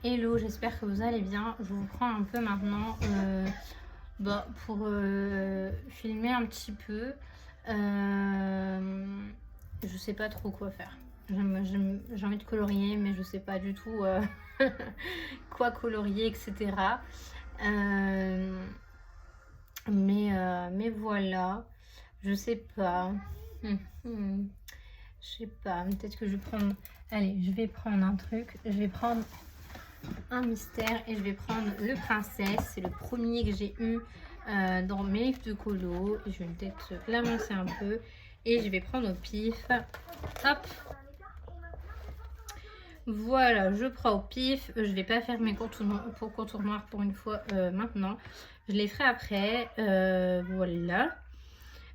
Hello, j'espère que vous allez bien. Je vous prends un peu maintenant pour filmer un petit peu. Je sais pas trop quoi faire. J'ai envie de colorier, mais je sais pas du tout quoi colorier, etc. Mais voilà, je sais pas. Je sais pas, peut-être que je vais prendre... Allez, je vais prendre un truc. Je vais prendre un mystère et je vais prendre le princesse. C'est le premier que j'ai eu dans mes livres de colo. Je vais peut-être l'avancer un peu et je vais prendre au pif. Hop, voilà, je prends au pif. Je vais pas faire mes contours noirs pour une fois maintenant. Je les ferai après. Voilà.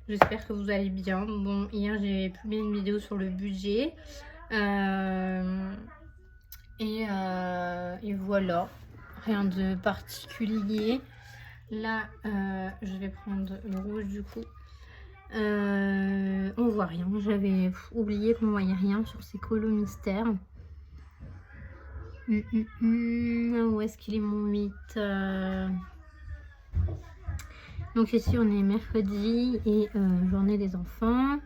J'espère que vous allez bien. Bon, hier j'ai publié une vidéo sur le budget. Et voilà, rien de particulier. Là, je vais prendre le rouge du coup. On voit rien. J'avais oublié qu'on voyait rien sur ces colos mystères. Où est-ce qu'il est mon 8 Donc ici on est mercredi et journée des enfants.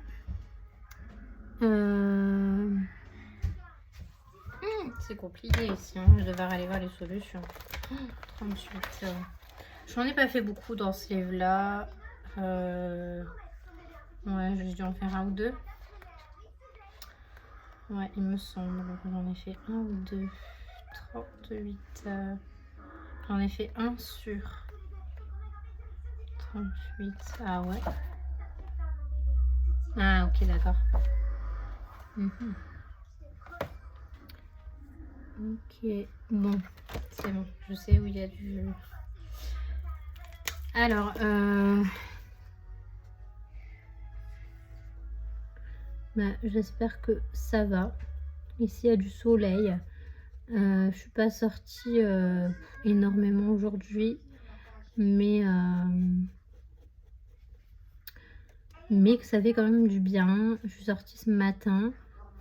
C'est compliqué ici, hein. Je devrais aller voir les solutions. 38. J'en ai pas fait beaucoup dans ce livre là. Ouais, j'ai dû en faire un ou deux. Ouais, il me semble. J'en ai fait un ou deux. 38. J'en ai fait un sur 38. Ah ouais. Ah ok, d'accord. Ok, bon, c'est bon. Je sais où il y a du... Alors, j'espère que ça va. Ici, il y a du soleil. Je suis pas sortie énormément aujourd'hui, mais que ça fait quand même du bien. Je suis sortie ce matin.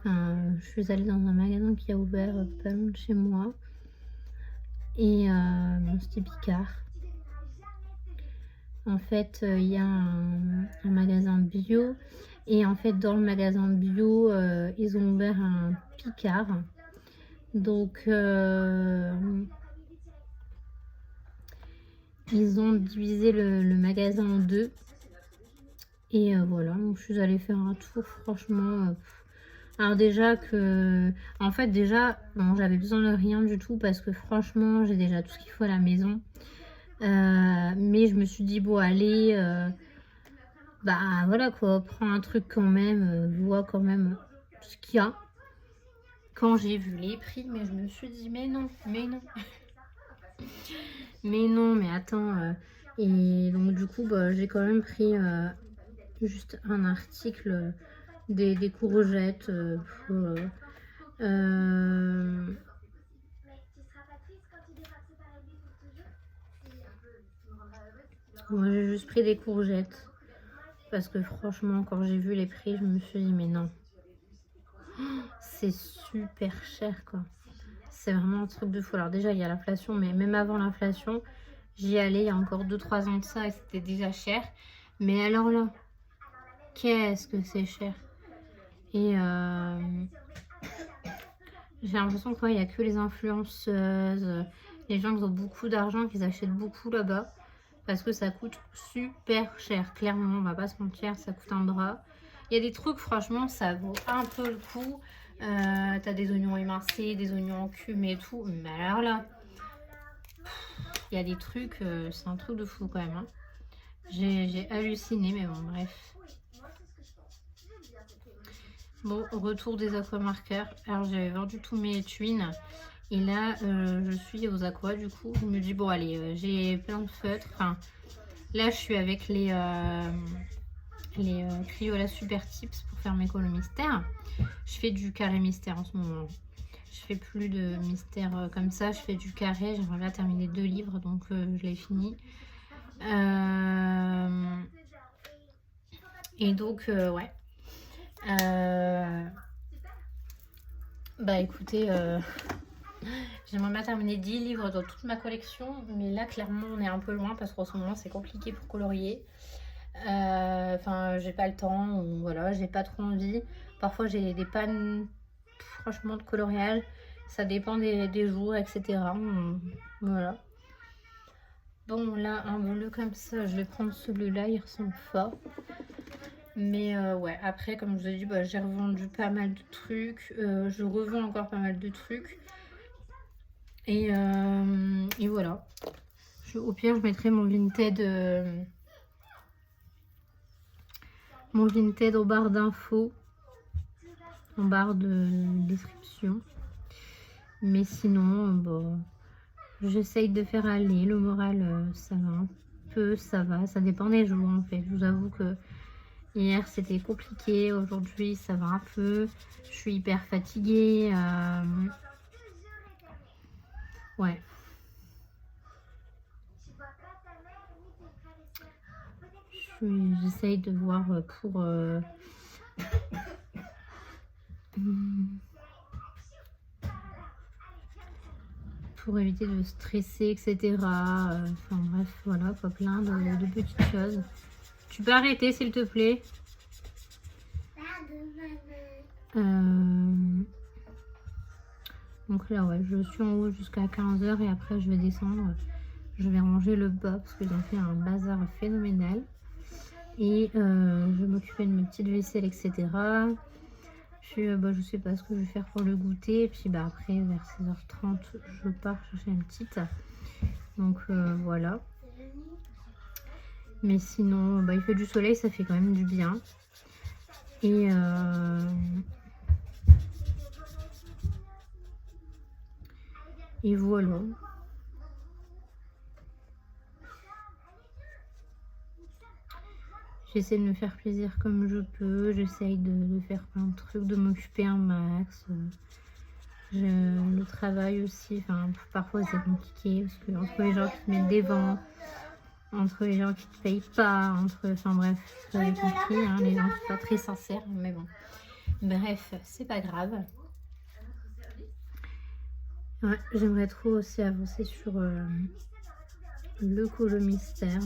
Je suis allée dans un magasin qui a ouvert pas loin de chez moi. Et c'était Picard. En fait, il y a un magasin bio. Et en fait, dans le magasin bio, ils ont ouvert un Picard. Donc, ils ont divisé le magasin en deux. Et voilà, donc je suis allée faire un tour, franchement. Alors déjà que... En fait, déjà, bon, j'avais besoin de rien du tout parce que franchement, j'ai déjà tout ce qu'il faut à la maison. Mais je me suis dit, bon, allez, bah voilà quoi, prends un truc quand même, vois quand même ce qu'il y a. Quand j'ai vu les prix, mais je me suis dit, mais non, mais non. Mais non, mais attends. Et donc du coup, bah, j'ai quand même pris juste un article, des courgettes. Moi, j'ai juste pris des courgettes. Parce que franchement, quand j'ai vu les prix, je me suis dit, mais non. C'est super cher, quoi. C'est vraiment un truc de fou. Alors déjà, il y a l'inflation, mais même avant l'inflation, j'y allais il y a encore 2-3 ans de ça et c'était déjà cher. Mais alors là, qu'est-ce que c'est cher. Et j'ai l'impression qu'il n'y a que les influenceuses, les gens qui ont beaucoup d'argent, qui achètent beaucoup là-bas. Parce que ça coûte super cher. Clairement, on va pas se mentir, ça coûte un bras. Il y a des trucs, franchement, ça vaut un peu le coup. T'as des oignons émincés, des oignons en cube et tout. Mais alors là, il y a des trucs, c'est un truc de fou quand même. Hein. J'ai halluciné, mais bon, bref. Bon, retour des aquamarqueurs. Alors, j'avais vendu tous mes twins. Et là, je suis aux aquas, du coup. Je me dis, bon, allez, j'ai plein de feutres. Enfin, là, je suis avec les Crayola Super Tips pour faire mes colos mystères. Je fais du carré mystère en ce moment. Je fais plus de mystère comme ça. Je fais du carré. J'aimerais bien terminer 2 livres, donc je l'ai fini. Et donc, ouais. Bah écoutez, J'aimerais bien terminer 10 livres dans toute ma collection, mais là clairement on est un peu loin parce qu'en ce moment c'est compliqué pour colorier. Enfin, j'ai pas le temps, ou voilà, j'ai pas trop envie. Parfois j'ai des pannes, franchement, de coloriage. Ça dépend des jours, etc. Voilà. Bon, là, un bleu comme ça, je vais prendre celui-là, il ressemble fort. Mais ouais, après, comme je vous ai dit, bah, j'ai revendu pas mal de trucs. Je revends encore pas mal de trucs. Et voilà. Au pire, je mettrai mon Vinted en barre d'infos, en barre de description. Mais sinon, bon, j'essaye de faire aller. Le moral, ça va un peu, ça va. Ça dépend des jours, en fait. Je vous avoue que hier, c'était compliqué. Aujourd'hui, ça va un peu. Je suis hyper fatiguée. Ouais. J'essaye de voir pour éviter de stresser, etc. Enfin bref, voilà, quoi, plein de petites choses. Tu peux arrêter, s'il te plaît? Donc là, ouais, je suis en haut jusqu'à 15h et après, je vais descendre. Je vais ranger le bas parce qu'ils ont fait un bazar phénoménal. Et je vais m'occuper de mes petites vaisselles, etc. Puis, je sais pas ce que je vais faire pour le goûter. Et puis, après, vers 16h30, je pars chercher une petite. Donc, voilà. Mais sinon, il fait du soleil, ça fait quand même du bien. Et voilà. J'essaie de me faire plaisir comme je peux. J'essaye de faire plein de trucs, de m'occuper un max. Le travail aussi, enfin, parfois c'est compliqué parce que entre les gens qui te mettent des vents, entre les gens qui te payent pas, enfin bref, vous avez compris, hein, les gens sont pas très sincères, mais bon. Bref, c'est pas grave. Ouais, j'aimerais trop aussi avancer sur le colo mystère.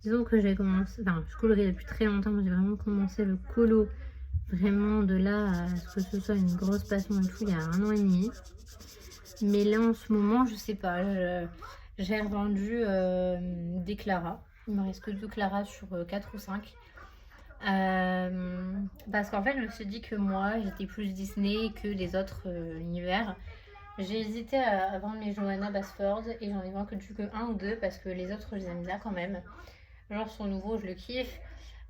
Disons que j'ai commencé, enfin je colorie depuis très longtemps, mais j'ai vraiment commencé le colo vraiment de là à ce que ce soit une grosse passion et tout, il y a 1 an et demi. Mais là en ce moment, je sais pas, j'ai revendu des Clara. Il me reste que 2 Clara sur 4 ou 5. Parce qu'en fait, je me suis dit que moi, j'étais plus Disney que les autres univers. J'ai hésité à vendre mes Johanna Basford et j'en ai vendu que 1 ou 2 parce que les autres, je les aime bien quand même. Genre son nouveau, je le kiffe.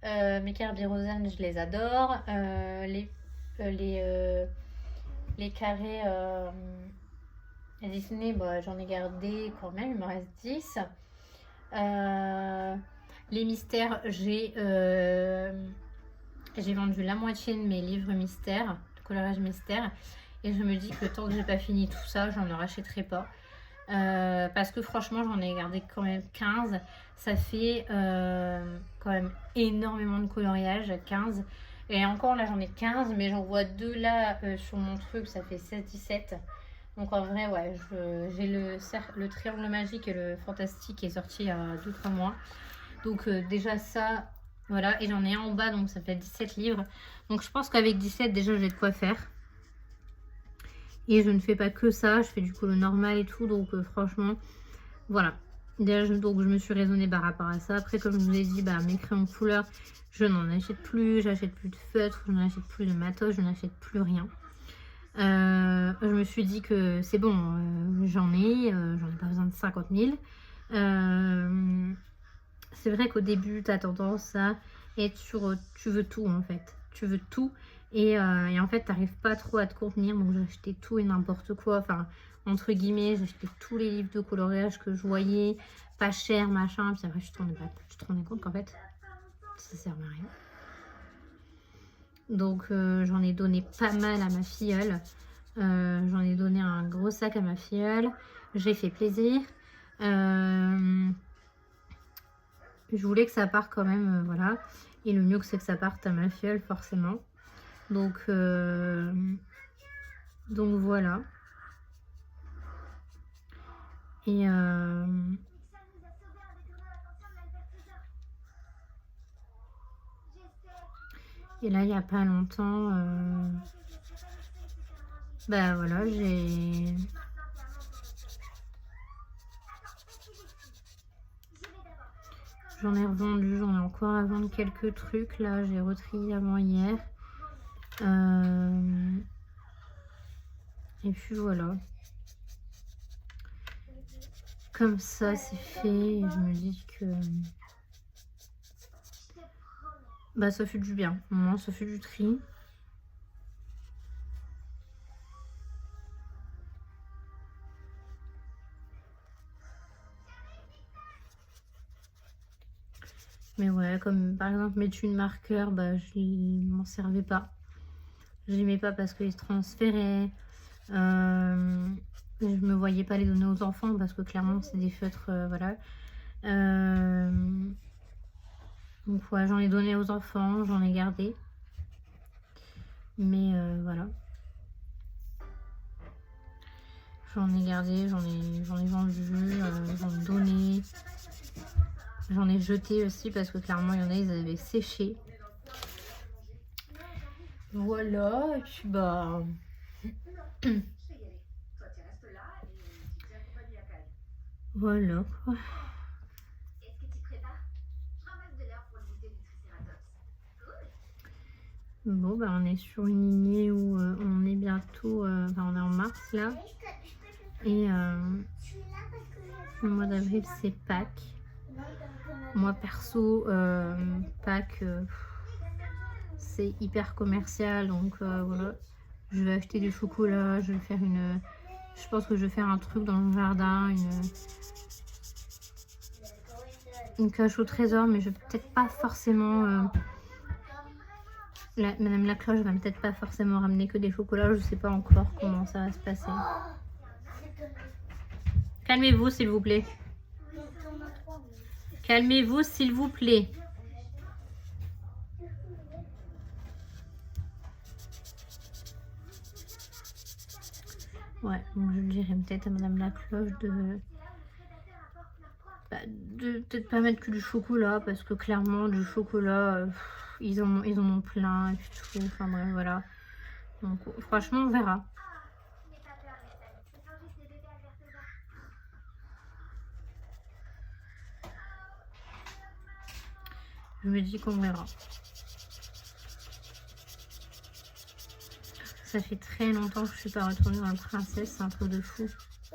Mes Kirby Roseanne, je les adore. Les carrés Disney, j'en ai gardé quand même, il me reste 10. Les mystères, j'ai vendu la moitié de mes livres mystères, de coloriage mystère. Et je me dis que tant que j'ai pas fini tout ça, j'en rachèterai pas. Parce que franchement, j'en ai gardé quand même 15. Ça fait quand même énormément de coloriage, 15. Et encore là, j'en ai 15, mais j'en vois 2 là sur mon truc, ça fait 16-17. Donc en vrai, ouais, j'ai le triangle magique et le fantastique qui est sorti il y a 2-3 mois. Donc déjà ça, voilà. Et j'en ai un en bas, donc ça fait 17 livres. Donc je pense qu'avec 17, déjà, j'ai de quoi faire. Et je ne fais pas que ça, je fais du colo normal et tout. Donc franchement, voilà. Déjà, donc je me suis raisonnée par rapport à ça. Après, comme je vous ai dit, mes crayons de couleur, je n'en achète plus. J'achète plus de feutres, je n'achète plus de matos, je n'achète plus rien. Je me suis dit que c'est bon, j'en ai pas besoin de 50 000. C'est vrai qu'au début, tu as tendance à être sur... Tu veux tout, en fait. Tu veux tout. Et en fait, tu n'arrives pas trop à te contenir. Donc, j'ai acheté tout et n'importe quoi. Enfin, entre guillemets, j'ai acheté tous les livres de coloriage que je voyais. Pas cher, machin. Puis après, je te rendais compte qu'en fait, ça sert à rien. Donc, j'en ai donné pas mal à ma filleule. J'en ai donné un gros sac à ma filleule. J'ai fait plaisir. Je voulais que ça parte quand même, voilà. Et le mieux c'est que ça parte à ma fiole forcément. Donc voilà. Et là il n'y a pas longtemps, bah voilà, j'en ai revendu, j'en ai encore à vendre quelques trucs. Là j'ai retrié avant hier. Et puis voilà. Comme ça c'est fait. Et je me dis que bah ça fait du bien. Au moins ça fait du tri. Mais ouais, comme par exemple mes thunes marqueurs, bah je m'en servais pas. Je l'aimais pas parce qu'ils se transféraient. Je me voyais pas les donner aux enfants parce que clairement c'est des feutres, voilà. Donc ouais, j'en ai donné aux enfants, j'en ai gardé. Mais voilà. J'en ai gardé, j'en ai vendu, j'en ai donné. J'en ai jeté aussi parce que clairement il y en a, ils avaient séché. Voilà, et puis bah... voilà quoi. Bon bah on est sur une lignée où on est bientôt, enfin on est en mars là. Et le mois d'avril c'est Pâques. Moi perso, Pâques c'est hyper commercial, donc voilà. Je vais acheter du chocolat, je vais faire je pense que je vais faire un truc dans le jardin, une cache au trésor, mais je vais peut-être pas forcément... Madame la cloche va peut-être pas forcément ramener que des chocolats, je sais pas encore comment ça va se passer. Calmez-vous s'il vous plaît. Calmez-vous s'il vous plaît. Ouais, donc je dirais peut-être à Madame la cloche de peut-être pas mettre que du chocolat, parce que clairement du chocolat, ils en ont plein et tout, enfin bref, voilà. Donc franchement on verra. Je me dis qu'on verra. Ça fait très longtemps que je suis pas retournée dans le Princesse, c'est un truc de fou.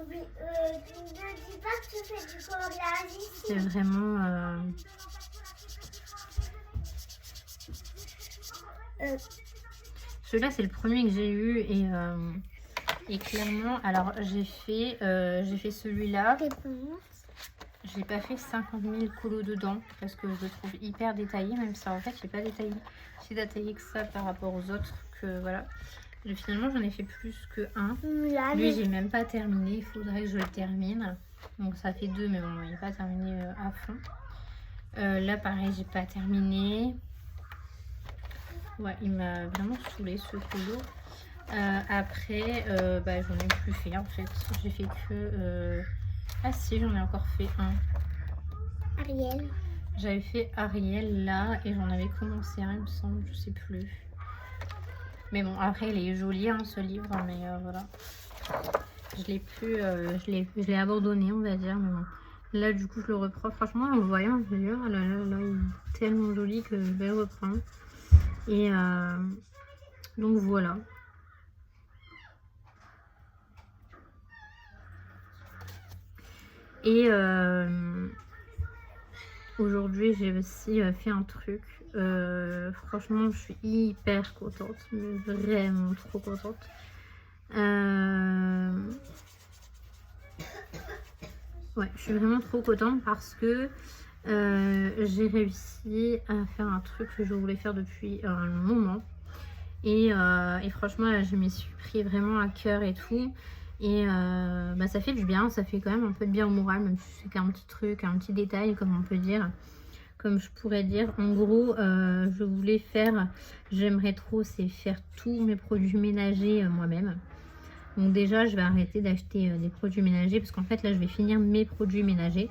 Oui, ne dis pas que tu fais du coloriage ici. C'est vraiment... Celui-là c'est le premier que j'ai eu et clairement, alors j'ai fait celui-là. J'ai pas fait 50 000 colos dedans parce que je le trouve hyper détaillé, même si en fait j'ai pas détaillé si détaillé que ça par rapport aux autres, que voilà. Et finalement j'en ai fait plus que un. Lui j'ai même pas terminé, il faudrait que je le termine. Donc ça fait 2, mais bon il n'est pas terminé à fond. Là pareil j'ai pas terminé. Ouais, il m'a vraiment saoulé ce colo. Après bah, j'en ai plus fait en fait. J'ai fait que... Ah si, j'en ai encore fait un. Ariel. J'avais fait Ariel là et j'en avais commencé un, il me semble, je sais plus. Mais bon, après il est joli hein, ce livre, mais voilà. Je l'ai plus, je l'ai abandonné on va dire, mais bon. Là du coup je le reprends. Franchement en le voyant, je veux dire, là, il est tellement joli que je vais le reprendre. Et donc voilà. Et aujourd'hui j'ai aussi fait un truc. Franchement je suis hyper contente, mais vraiment trop contente. Ouais, je suis vraiment trop contente parce que j'ai réussi à faire un truc que je voulais faire depuis un moment. Et franchement là, je m'y suis pris vraiment à cœur et tout. Et bah, ça fait du bien, ça fait quand même un peu de bien au moral, même si c'est qu'un petit truc, un petit détail comme on peut dire. comme je pourrais dire. En gros, je voulais faire, j'aimerais trop, c'est faire tous mes produits ménagers moi-même. Donc déjà, je vais arrêter d'acheter des produits ménagers parce qu'en fait, là, je vais finir mes produits ménagers.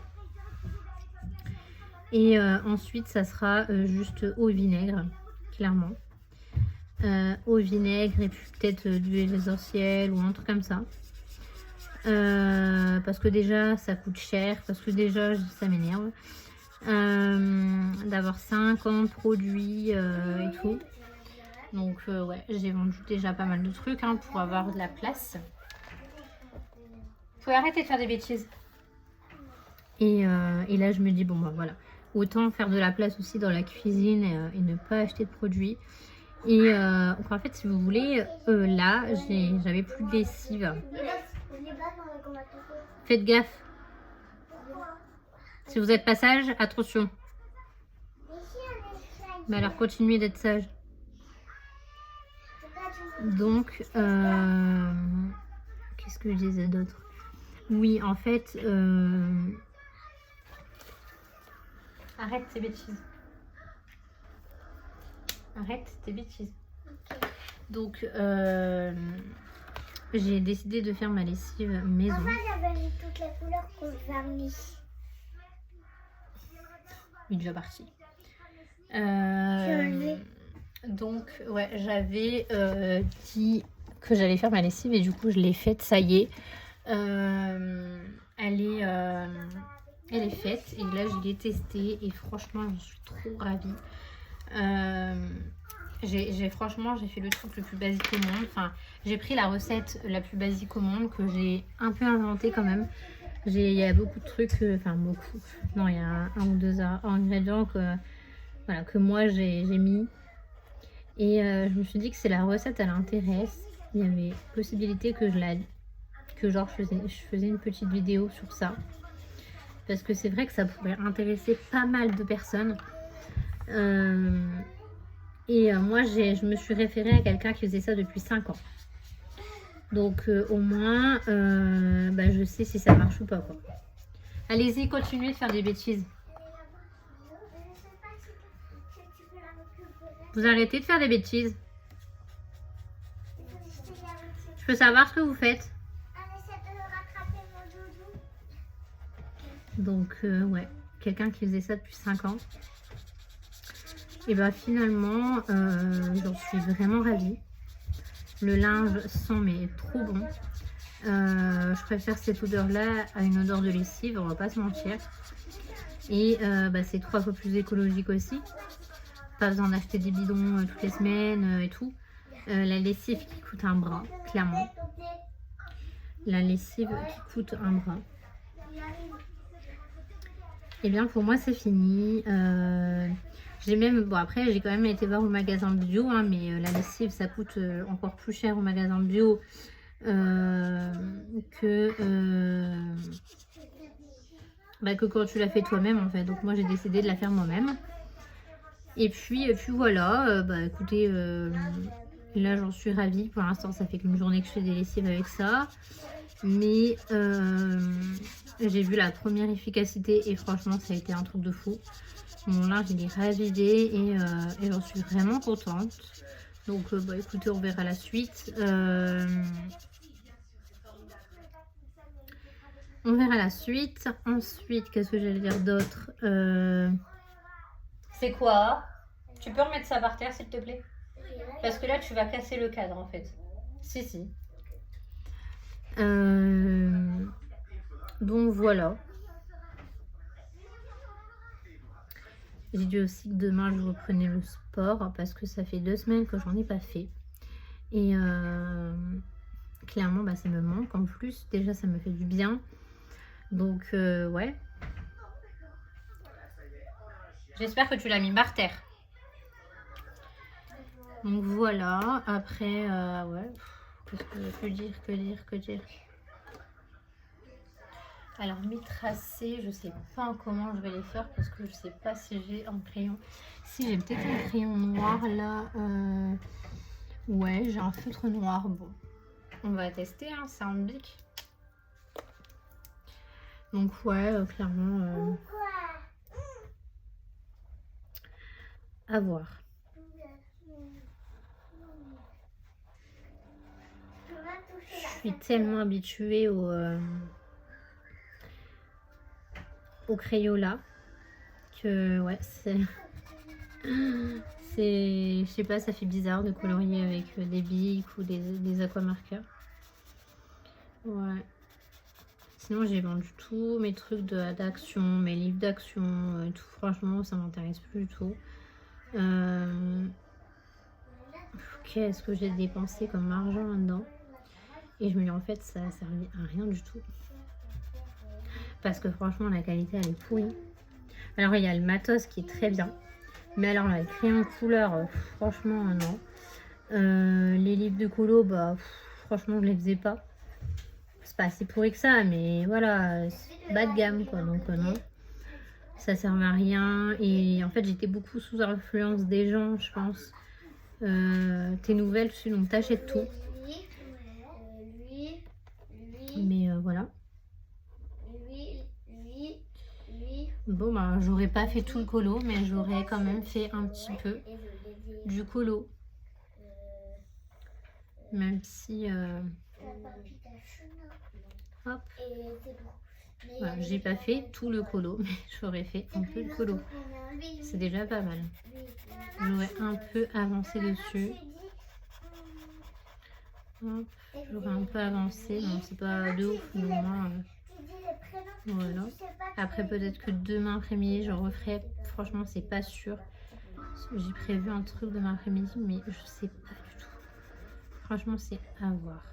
Et ensuite, ça sera juste au vinaigre, clairement. Au vinaigre et puis peut-être de l'huile essentielle ou un truc comme ça. Parce que déjà, ça coûte cher. Parce que déjà, ça m'énerve. D'avoir 50 produits et tout. Donc ouais, j'ai vendu déjà pas mal de trucs hein, pour avoir de la place. Faut arrêter de faire des bêtises. Et là je me dis bon bah voilà, autant faire de la place aussi dans la cuisine et ne pas acheter de produits. Et donc en fait si vous voulez, là j'avais plus de lessive. Faites gaffe. Si vous êtes pas sage, attention. Mais alors continuez d'être sage. Donc, qu'est-ce que je disais d'autre? Oui, en fait, arrête tes bêtises. Arrête tes bêtises. Donc, j'ai décidé de faire ma lessive maison. Maman, j'avais mis toutes les couleurs qu'on vernis. Il est déjà parti. Donc, ouais, j'avais dit que j'allais faire ma lessive et du coup, je l'ai faite. Ça y est. Elle est faite et là, je l'ai testée et franchement, je suis trop ravie. Franchement, j'ai fait le truc le plus basique au monde. Enfin, j'ai pris la recette la plus basique au monde que j'ai un peu inventée quand même. Il y a beaucoup de trucs, enfin beaucoup. Non, il y a un ou deux ingrédients que moi j'ai mis. Et je me suis dit que si la recette elle intéresse, il y avait possibilité que je faisais une petite vidéo sur ça. Parce que c'est vrai que ça pourrait intéresser pas mal de personnes. Moi, je me suis référée à quelqu'un qui faisait ça depuis 5 ans. Donc, au moins, je sais si ça marche ou pas, quoi. Allez-y, continuez de faire des bêtises. Vous arrêtez de faire des bêtises. Je peux savoir ce que vous faites. Donc, ouais, quelqu'un qui faisait ça depuis 5 ans. Et bah finalement, j'en suis vraiment ravie. Le linge sent mais trop bon. Je préfère cette odeur-là à une odeur de lessive, on va pas se mentir. Et c'est 3 fois plus écologique aussi. Pas besoin d'acheter des bidons toutes les semaines et tout. La lessive qui coûte un bras, clairement. La lessive qui coûte un bras. Et bien pour moi c'est fini. J'ai même, bon après j'ai quand même été voir au magasin bio, hein, mais la lessive ça coûte encore plus cher au magasin bio que quand tu la fais toi-même en fait. Donc moi j'ai décidé de la faire moi-même. Et puis voilà, écoutez, là j'en suis ravie. Pour l'instant ça fait qu'une journée que je fais des lessives avec ça. Mais j'ai vu la première efficacité et franchement ça a été un truc de fou. Mon linge il est ravidé et j'en suis vraiment contente. Donc écoutez, on verra la suite. On verra la suite. Ensuite, qu'est-ce que j'allais dire d'autre? C'est quoi? Tu peux remettre ça par terre s'il te plaît? Parce que là tu vas casser le cadre en fait. Si. Donc voilà. J'ai dit aussi que demain je reprenais le sport parce que ça fait 2 semaines que j'en ai pas fait. Et clairement ça me manque en plus. Déjà ça me fait du bien. Donc ouais. J'espère que tu l'as mis par terre. Donc voilà. Après ouais. Qu'est-ce que je peux dire, que dire. Alors mes tracés, je sais pas comment je vais les faire parce que je sais pas si j'ai un crayon. Si j'ai peut-être un crayon noir là. Ouais, j'ai un feutre noir. Bon, on va tester, hein, c'est un bic. Donc ouais, clairement. à voir. Je suis tellement habituée au Crayola que ouais, je sais pas, ça fait bizarre de colorier avec des bics ou des aquamarqueurs. Ouais. Sinon, j'ai vendu tous mes trucs d'action, mes livres d'action, tout. Franchement, ça m'intéresse plus du tout. Qu'est-ce que j'ai dépensé comme argent là-dedans? Et je me dis, en fait, ça servait à rien du tout. Parce que franchement, la qualité, elle est pourrie. Alors, il y a le matos qui est très bien. Mais alors, là, les crayons couleur, franchement, non. Les livres de colo, bah, franchement, je les faisais pas. C'est pas assez pourri que ça, mais voilà, bas de gamme, quoi. Donc, non. Ça servait à rien. Et en fait, j'étais beaucoup sous influence des gens, je pense. T'es nouvelle dessus, donc t'achètes tout. Mais voilà. Bon, bah, j'aurais pas fait tout le colo, mais j'aurais quand même fait un petit peu du colo. Même si... hop. Voilà, j'ai pas fait tout le colo, mais j'aurais fait un peu de colo. C'est déjà pas mal. J'aurais un peu avancé dessus. Hop, j'aurais un peu avancé. Non, c'est pas de ouf, mais au moins... voilà. Après, peut-être que demain après-midi, je referai. Franchement, c'est pas sûr. J'ai prévu un truc demain après-midi, mais je sais pas du tout. Franchement, c'est à voir.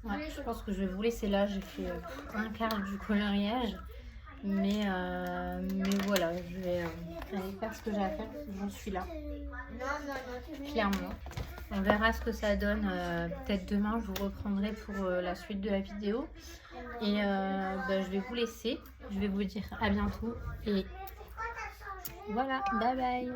Ouais, je pense que je vais vous laisser là. J'ai fait un quart du coloriage. Mais voilà, je vais aller faire ce que j'ai à faire. J'en suis là. Clairement. On verra ce que ça donne. Peut-être demain, je vous reprendrai pour la suite de la vidéo. Et bah, je vais vous laisser. Je vais vous dire à bientôt. Et voilà, bye bye.